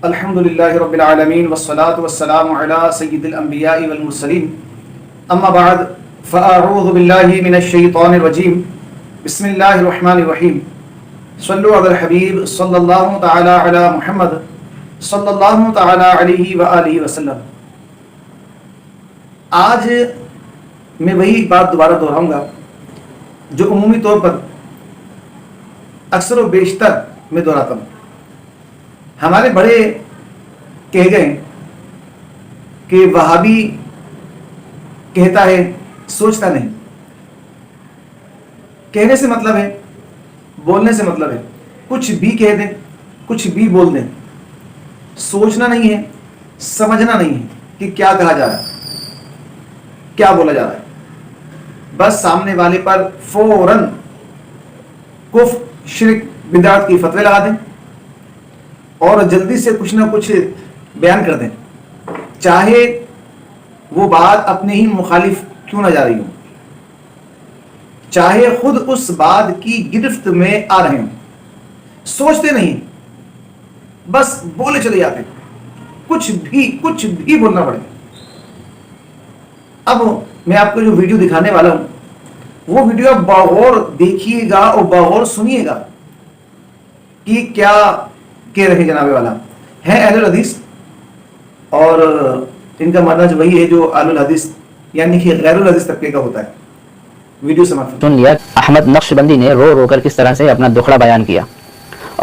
الحمد للہ رب العالمین والصلاة والسلام علی سید الانبیاء والمرسلین اما بعد فاعوذ باللہ من الشیطان الرجیم بسم اللہ الرحمن الرحیم صلوا علی الحبیب صلی اللہ تعالی علی محمد صلی اللہ تعالی علیہ وآلہ وسلم۔ آج میں وہی بات دوبارہ دہراؤں گا جو عمومی طور پر اکثر و بیشتر میں دہراتا ہوں۔ ہمارے بڑے کہہ گئے کہ وہابی کہتا ہے سوچتا نہیں۔ کہنے سے مطلب ہے، بولنے سے مطلب ہے، کچھ بھی کہہ دیں، کچھ بھی بول دیں، سوچنا نہیں ہے، سمجھنا نہیں ہے کہ کیا کہا جا رہا ہے، کیا بولا جا رہا ہے، بس سامنے والے پر فوراً کفر، شرک، بدعت کی فتوی لگا دیں اور جلدی سے کچھ نہ کچھ بیان کر دیں، چاہے وہ بات اپنے ہی مخالف کیوں نہ جا رہی ہو، چاہے خود اس بات کی گرفت میں آ رہے ہوں۔ سوچتے نہیں، بس بولے چلے جاتے، کچھ بھی بولنا پڑے۔ اب میں آپ کو جو ویڈیو دکھانے والا ہوں وہ ویڈیو آپ بغور دیکھیے گا اور بغور سنیے گا کہ کیا کہہ رہے جناب والا ہے۔ اہل الحدیث اور ان کا منہج وہی ہے جو اہل الحدیث یعنی کہ غیر الحدیث طبقے کا ہوتا ہے۔ ویڈیو سماعت سن لیا۔ احمد نقشبندی نے رو رو کر کس طرح سے اپنا دکھڑا بیان کیا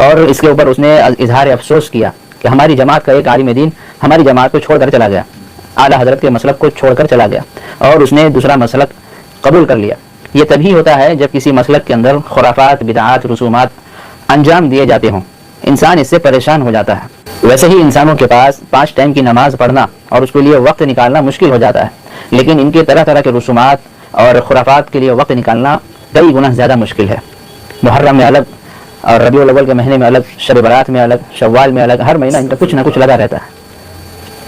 اور اس کے اوپر اس نے اظہار افسوس کیا کہ ہماری جماعت کا ایک عالم دین ہماری جماعت کو چھوڑ کر چلا گیا، اعلیٰ حضرت کے مسلک کو چھوڑ کر چلا گیا اور اس نے دوسرا مسلک قبول کر لیا۔ یہ تبھی ہوتا ہے جب کسی مسلک کے اندر خرافات، بدعات، رسومات انجام دیے جاتے ہوں، انسان اس سے پریشان ہو جاتا ہے۔ ویسے ہی انسانوں کے پاس 5 ٹائم کی نماز پڑھنا اور اس کے لیے وقت نکالنا مشکل ہو جاتا ہے، لیکن ان کے طرح طرح کے رسومات اور خرافات کے لیے وقت نکالنا کئی گنا زیادہ مشکل ہے۔ محرم میں الگ اور ربیع الاول کے مہینے میں الگ، شب برات میں الگ، شوال میں الگ، ہر مہینہ ان کا کچھ نہ کچھ لگا رہتا ہے۔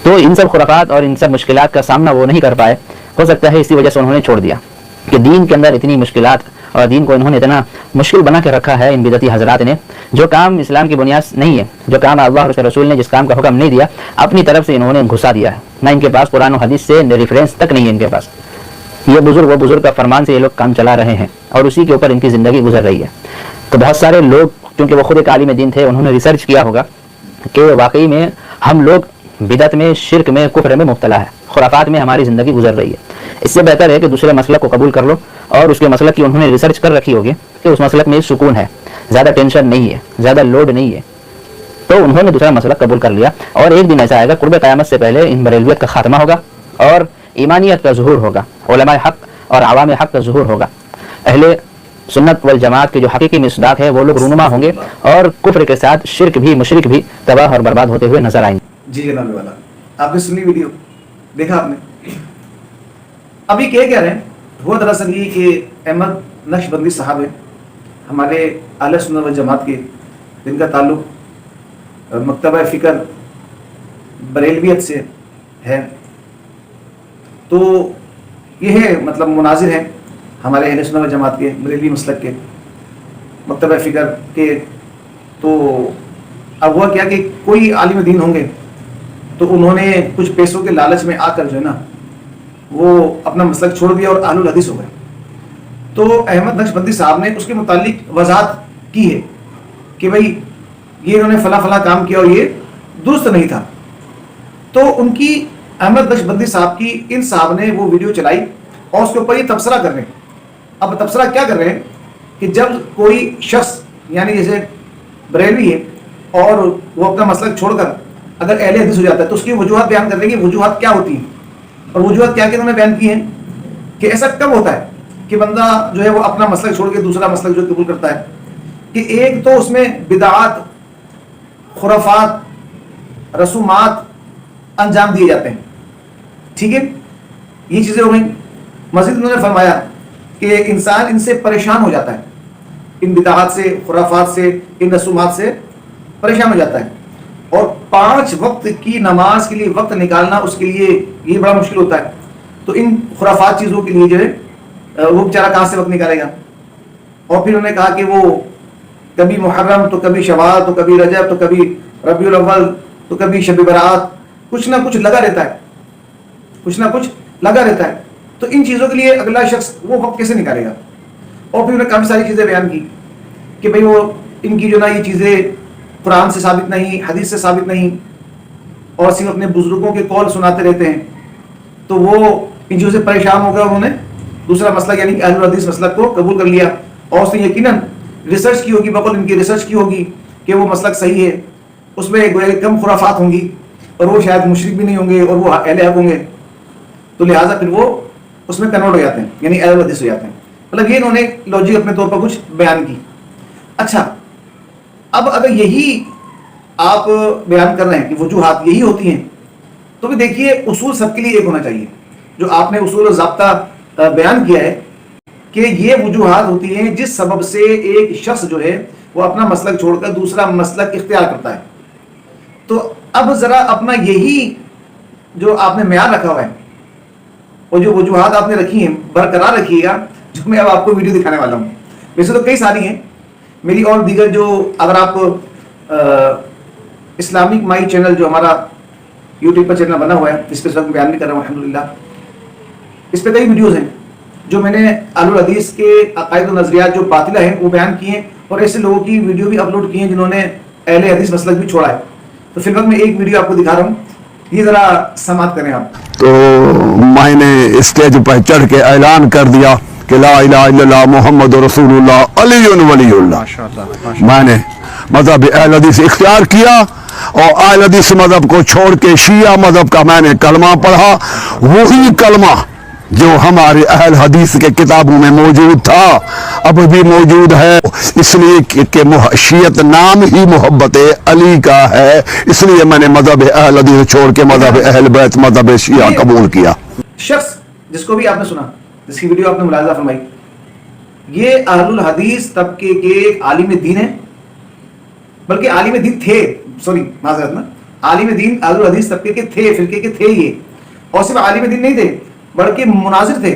تو ان سب خرافات اور ان سب مشکلات کا سامنا وہ نہیں کر پائے، ہو سکتا ہے اسی وجہ سے انہوں نے چھوڑ دیا کہ دین کے اندر اتنی مشکلات اور دین کو انہوں نے اتنا مشکل بنا کے رکھا ہے ان بدعتی حضرات نے، جو کام اسلام کی بنیاد نہیں ہے، جو کام اللہ اور اس کے رسول نے جس کام کا حکم نہیں دیا اپنی طرف سے انہوں نے گھسا دیا ہے۔ نہ ان کے پاس قرآن و حدیث سے ریفرنس تک نہیں ہے ان کے پاس۔ یہ بزرگ وہ بزرگ کا فرمان سے یہ لوگ کام چلا رہے ہیں اور اسی کے اوپر ان کی زندگی گزر رہی ہے۔ تو بہت سارے لوگ کیونکہ وہ خود ایک عالم دین تھے، انہوں نے ریسرچ کیا ہوگا کہ واقعی میں ہم لوگ بدعت میں، شرک میں، کفر میں مبتلا ہے، خرافات میں ہماری زندگی گزر رہی ہے۔ اس سے بہتر ہے کہ دوسرے مسلک کو قبول کر لو، اور اس کے مسلک کی انہوں نے ریسرچ کر رکھی ہوگی کہ اس مسلک میں سکون ہے، زیادہ ٹینشن نہیں ہے، زیادہ لوڈ نہیں ہے، تو انہوں نے دوسرا مسلک قبول کر لیا۔ اور ایک دن ایسا آئے گا قرب قیامت سے پہلے ان بریلویت کا خاتمہ ہوگا اور ایمانیت کا ظہور ہوگا، علماء حق اور عوام حق کا ظہور ہوگا۔ اہل سنت والجماعت کے جو حقیقی مصداق ہے وہ لوگ رونما ہوں گے اور کفر کے ساتھ شرک بھی، مشرک بھی تباہ اور برباد ہوتے ہوئے نظر آئیں گے۔ جی جناب والا، آپ نے سنی ویڈیو، دیکھا آپ نے۔ ابھی کہہ رہے ہیں وہ دراصل یہ کہ احمد نقشبندی صاحب ہیں، ہمارے اہل سنت والجماعت کے، جن کا تعلق مکتبہ فکر بریلویت سے ہے۔ تو یہ ہے مطلب مناظر ہیں ہمارے اہل سنت والجماعت کے، بریلوی مسلک کے، مکتبہ فکر کے۔ تو اب ہوا کیا کہ کوئی عالم دین ہوں گے تو انہوں نے کچھ پیسوں کے لالچ میں آ کر جو ہے نا وہ اپنا مسلک چھوڑ دیا اور اہل الحدیث ہو گئے۔ تو احمد نقشبندی صاحب نے اس کے متعلق وضاحت کی ہے کہ بھائی یہ انہوں نے فلاں فلاں کام کیا اور یہ درست نہیں تھا۔ تو ان کی احمد نقشبندی صاحب کی ان صاحب نے وہ ویڈیو چلائی اور اس کے اوپر یہ تبصرہ کر رہے ہیں۔ اب تبصرہ کیا کر رہے ہیں کہ جب کوئی شخص یعنی جیسے بریلوی ہے اور وہ اپنا مسلک چھوڑ کر اگر اہل حدیث ہو جاتا ہے تو اس کی وجوہات بیان کر رہے ہیں کہ وجوہات کیا ہوتی ہیں، اور وجوہات کیا انہوں نے بیان کی ہیں کہ ایسا کب ہوتا ہے کہ بندہ جو ہے وہ اپنا مسلک چھوڑ کے دوسرا مسلک جو قبول کرتا ہے، کہ ایک تو اس میں بدعات، خرافات، رسومات انجام دیے جاتے ہیں، ٹھیک ہے، یہ چیزیں ہو گئیں۔ مزید انہوں نے فرمایا کہ انسان ان سے پریشان ہو جاتا ہے، ان بدعات سے، خرافات سے، ان رسومات سے پریشان ہو جاتا ہے، اور 5 وقت کی نماز کے لیے وقت نکالنا اس کے لیے یہ بڑا مشکل ہوتا ہے۔ تو ان خرافات چیزوں کے لیے جو ہے وہ بیچارہ کہاں سے وقت نکالے گا؟ اور پھر انہوں نے کہا کہ وہ کبھی محرم تو کبھی شوال تو کبھی رجب تو کبھی ربیع الاول تو کبھی شب برات کچھ نہ کچھ لگا رہتا ہے، کچھ نہ کچھ لگا رہتا ہے. تو ان چیزوں کے لیے اگلا شخص وہ وقت کیسے نکالے گا؟ اور پھر انہوں نے کافی ساری چیزیں بیان کی کہ بھئی وہ ان کی جو نا یہ چیزیں قرآن سے ثابت نہیں، حدیث سے ثابت نہیں، اور صرف اپنے بزرگوں کے قول سناتے رہتے ہیں. تو وہ ان چیزوں سے پریشان ہو گیا، انہوں نے دوسرا مسئلہ یعنی کہ اہل الحدیث مسلک کو قبول کر لیا، اور اس نے یقیناً ریسرچ کی ہوگی، بقول ان کی ریسرچ کی ہوگی کہ وہ مسلک صحیح ہے، اس میں گویا کم خرافات ہوں گی، اور وہ شاید مشرک بھی نہیں ہوں گے، اور وہ اہل حق ہوں گے. تو لہٰذا پھر وہ اس میں کنورٹ ہو جاتے ہیں، یعنی اہل حدیث ہو جاتے ہیں. مطلب یہ انہوں نے لاجک اپنے طور پر کچھ بیان کی. اچھا، اب اگر یہی آپ بیان کر رہے ہیں کہ وجوہات یہی ہوتی ہیں، تو بھی دیکھیے اصول سب کے لیے ایک ہونا چاہیے. جو آپ نے اصول و ضابطہ بیان کیا ہے کہ یہ وجوہات ہوتی ہیں جس سبب سے ایک شخص جو ہے وہ اپنا مسلک چھوڑ کر دوسرا مسلک اختیار کرتا ہے. تو اب ذرا اپنا یہی جو آپ نے معیار رکھا ہوا ہے اور جو وجوہات آپ نے رکھی ہیں برقرار رکھیے گا، جو میں اب آپ کو ویڈیو دکھانے والا ہوں. ویسے تو کئی ساری ہیں میری، اور دیگر جو اگر آپ اسلامک مائی چینل جو ہمارا یوٹیوب پر چینل بنا ہوا ہے، اس پہ اس وقت بیان بھی کر رہا ہوں الحمدللہ، اس پہ کئی ویڈیوز ہیں جو میں نے اہل الحدیث کے عقائد و نظریات جو باطلہ ہیں وہ بیان کیے ہیں، اور ایسے لوگوں کی ویڈیو بھی اپلوڈ کی ہیں جنہوں نے اہل حدیث مسلک بھی چھوڑا ہے. تو فی الوقت میں ایک ویڈیو آپ کو دکھا رہا ہوں، یہ ذرا سماعت کریں آپ. تو میں نے اسٹیج پر چڑھ کے اعلان کر دیا کہ لا الہ الا اللہ محمد رسول اللہ علی ولی اللہ. میں نے مذہب اہل حدیث اختیار کیا، اور اہل حدیث مذہب کو چھوڑ کے شیعہ مذہب کا میں نے کلمہ پڑھا، وہی کلمہ جو ہمارے اہل حدیث کے کتابوں میں موجود تھا اب بھی موجود ہے. اس لیے کہ شیعت نام ہی محبت علی کا ہے، اس لیے میں نے مذہب اہل حدیث چھوڑ کے مذہب اہل بیت مذہب شیعہ قبول کیا. شخص جس کو بھی آپ نے سنا، جس کی ویڈیو آپ نے ملاحظہ فرمائی، یہ اہل الحدیث طبقے کے عالم دین ہیں، بلکہ عالم دین تھے، سوری معذرت نا، عالم دین اہل الحدیث طبقے کے تھے، فرقے کے تھے یہ. اور صرف عالم دین نہیں تھے بلکہ مناظر تھے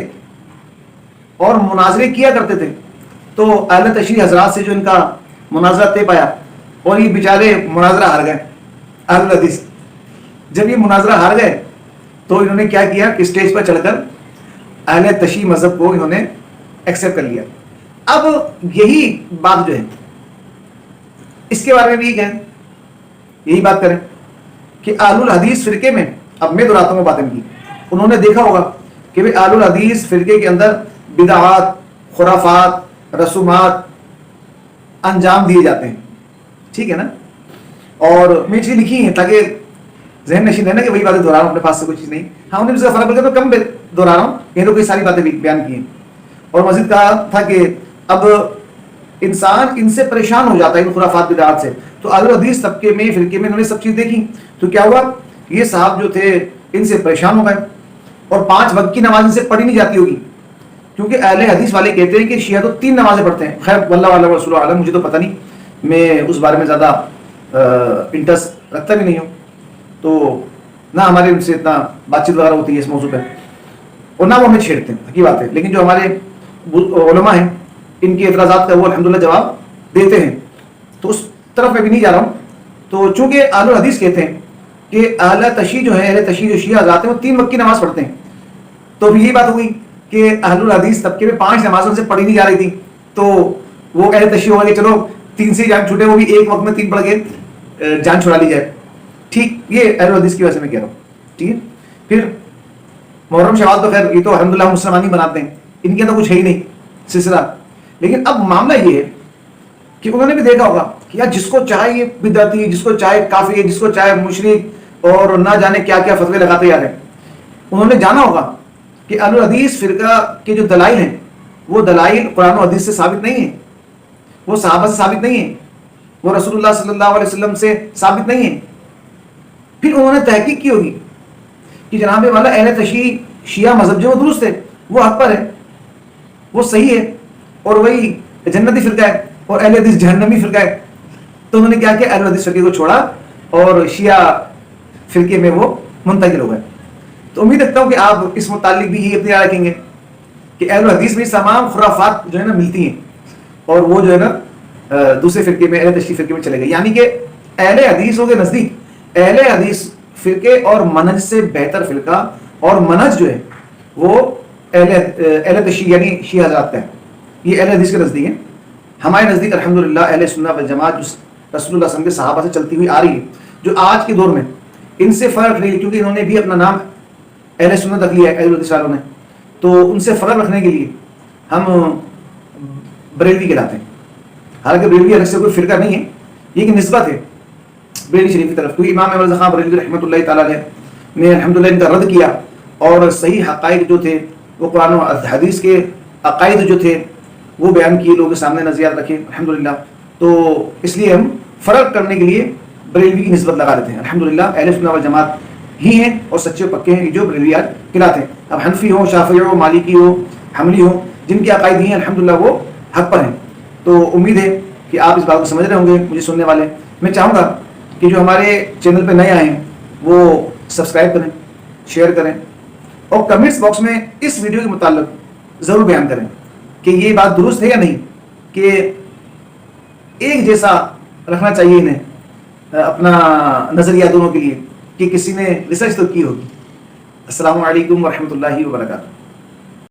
اور مناظرے کیا کرتے تھے. تو اہل تشریح حضرات سے جو ان کا مناظرہ طے پایا، اور یہ بیچارے مناظرہ ہار گئے. اہل الحدیث جب یہ مناظرہ ہار گئے تو انہوں نے کیا کیا کہ اسٹیج پر چڑھ کر اہل تشیع مذہب کو انہوں نے ایکسیپٹ کر لیا. اب یہی بات جو ہے اس کے بارے میں بھی کہیں، یہی بات کریں کہ اہل الحدیث فرقے میں، اب میں دہراتا ہوں باتیں کی، انہوں نے دیکھا ہوگا کہ اہل الحدیث فرقے کے اندر بدعات، خرافات، رسومات انجام دیے جاتے ہیں. ٹھیک ہے نا؟ اور میں چیزیں لکھی ہیں تاکہ ذہن نشین رہنا کہ وہی باتیں دہرا رہا ہوں، اپنے پاس سے کوئی چیز نہیں. ہاں انہیں فرق پڑ گیا تو کم دہرا رہا ہوں، یہ تو کوئی ساری باتیں بھی بیان کی ہیں. اور مزید کہا تھا کہ اب انسان ان سے پریشان ہو جاتا ہے، ان خرافات بدعات سے. تو اہل حدیث طبقے میں، فرقے میں انہوں نے سب چیز دیکھی. تو کیا ہوا؟ یہ صاحب جو تھے ان سے پریشان ہو گئے، اور 5 وقت کی نماز ان سے پڑھی نہیں جاتی ہوگی، کیونکہ اہل حدیث والے کہتے ہیں کہ شیعہ تو 3 نمازیں پڑھتے ہیں. خیر واللہ علیہ رسول عالم، مجھے تو پتہ نہیں، میں اس بارے میں زیادہ انٹرسٹ رکھتا بھی نہیں ہوں، تو نہ ہمارے ان سے اتنا بات چیت وغیرہ ہوتی ہے اس موضوع پہ، اور نہ وہ ہمیں چھیڑتے ہیں، حقیقی بات ہے. لیکن جو ہمارے علماء ہیں ان کے اعتراضات کا وہ الحمدللہ جواب دیتے ہیں، تو اس طرف میں بھی نہیں جا رہا ہوں. تو چونکہ اہل الحدیث کہتے ہیں کہ اہل تشیع جو ہے، اہل تشیع جو شیعہ حضرات ہیں وہ 3 وقت کی نماز پڑھتے ہیں. تو بھی یہی بات ہوئی کہ اہل الحدیث طبقے میں 5 نمازوں سے پڑھی نہیں جا رہی تھی، تو وہ اہل تشیع ہو گئے چلو 3 سے جان چھوٹے، وہ بھی ایک وقت میں 3 پڑھ کے جان چھڑا لی جائے. ٹھیک، یہ اہل حدیث کی وجہ سے میں کہہ رہا ہوں. ٹھیک ہے، پھر محرم شوال تو خیر یہ تو الحمدللہ مسلمان ہی بناتے ہیں، ان کے تو کچھ ہے ہی نہیں سلسلہ. لیکن اب معاملہ یہ ہے کہ انہوں نے بھی دیکھا ہوگا کہ یار جس کو چاہے یہ بدعتی، جس کو چاہے کافر، جس کو چاہے مشرک، اور نہ جانے کیا کیا فتوے لگاتے جا رہے ہیں. انہوں نے جانا ہوگا کہ اہل الحدیث فرقہ کے جو دلائل ہیں وہ دلائل قرآن و حدیث سے ثابت نہیں ہیں، وہ صحابہ سے ثابت نہیں ہیں، وہ رسول اللہ صلی اللہ علیہ وسلم سے ثابت نہیں ہیں. پھر انہوں نے تحقیق کی ہوگی کہ جناب والا اہل تشیع شیعہ مذہب جو درست ہے، وہ حق پر ہے، وہ صحیح ہے، اور وہی جنتی فرقہ ہے، اور اہل حدیث جہنمی فرقہ ہے. تو انہوں نے کیا کیا؟ اہل حدیث فرقے کو چھوڑا اور شیعہ فرقے میں وہ منتقل ہو گئے. تو امید رکھتا ہوں کہ آپ اس متعلق بھی یہ اختیار رکھیں گے کہ اہل حدیث میں تمام خرافات جو ہے نا ملتی ہیں، اور وہ جو ہے نا دوسرے فرقے میں، اہل تشیع فرقے میں چلے گئے. یعنی کہ اہل حدیثوں کے نزدیک اہل حدیث فرقے اور منہج سے بہتر فرقہ اور منہج جو ہے وہ اہل تشیع یعنی شیعہ حضرات کا ہے. یہ اہل حدیث کے نزدیک ہے. ہمارے نزدیک الحمدللہ اہل سنت والجماعت جو رسول اللہ صلی اللہ علیہ وسلم کے صحابہ سے چلتی ہوئی آ رہی ہے, جو آج کے دور میں ان سے فرق نہیں, کیونکہ انہوں نے بھی اپنا نام اہل سنت رکھ لیا ہے اہل حدیث والوں نے, تو ان سے فرق رکھنے کے لیے ہم بریلوی کہلاتے ہیں. حالانکہ بریلوی الگ سے کوئی فرقہ نہیں ہے, یہ ایک نسبت ہے بریلوی شریف کی طرف. کیونکہ امام احمد رضا خان بریلوی رحمۃ اللہ تعالیٰ علیہ نے الحمدللہ ان کا رد کیا, اور صحیح حقائق جو تھے وہ قرآن و حدیث کے عقائد جو تھے وہ بیان کیے, لوگوں کے سامنے نظریات رکھے الحمدللہ. تو اس لیے ہم فرق کرنے کے لیے بریلوی کی نسبت لگا دیتے ہیں. الحمدللہ اہل سنت والجماعت ہی ہیں اور سچے پکے ہیں جو بریلویات کہلاتے ہیں. اب حنفی ہو, شافعی ہو, مالکی ہو, حنبلی ہو, جن کے عقائد ہیں الحمدللہ وہ حق پر ہیں. تو امید ہے کہ آپ اس بات کو سمجھ رہے ہوں گے مجھے سننے والے. میں چاہوں گا کہ جو ہمارے چینل پہ نئے آئے ہیں وہ سبسکرائب کریں, شیئر کریں, اور کمنٹس باکس میں اس ویڈیو کے متعلق ضرور بیان کریں کہ یہ بات درست ہے یا نہیں, کہ ایک جیسا رکھنا چاہیے انہیں اپنا نظریہ دونوں کے لیے, کہ کسی نے ریسرچ تو کی ہوگی. السلام علیکم ورحمۃ اللہ وبرکاتہ.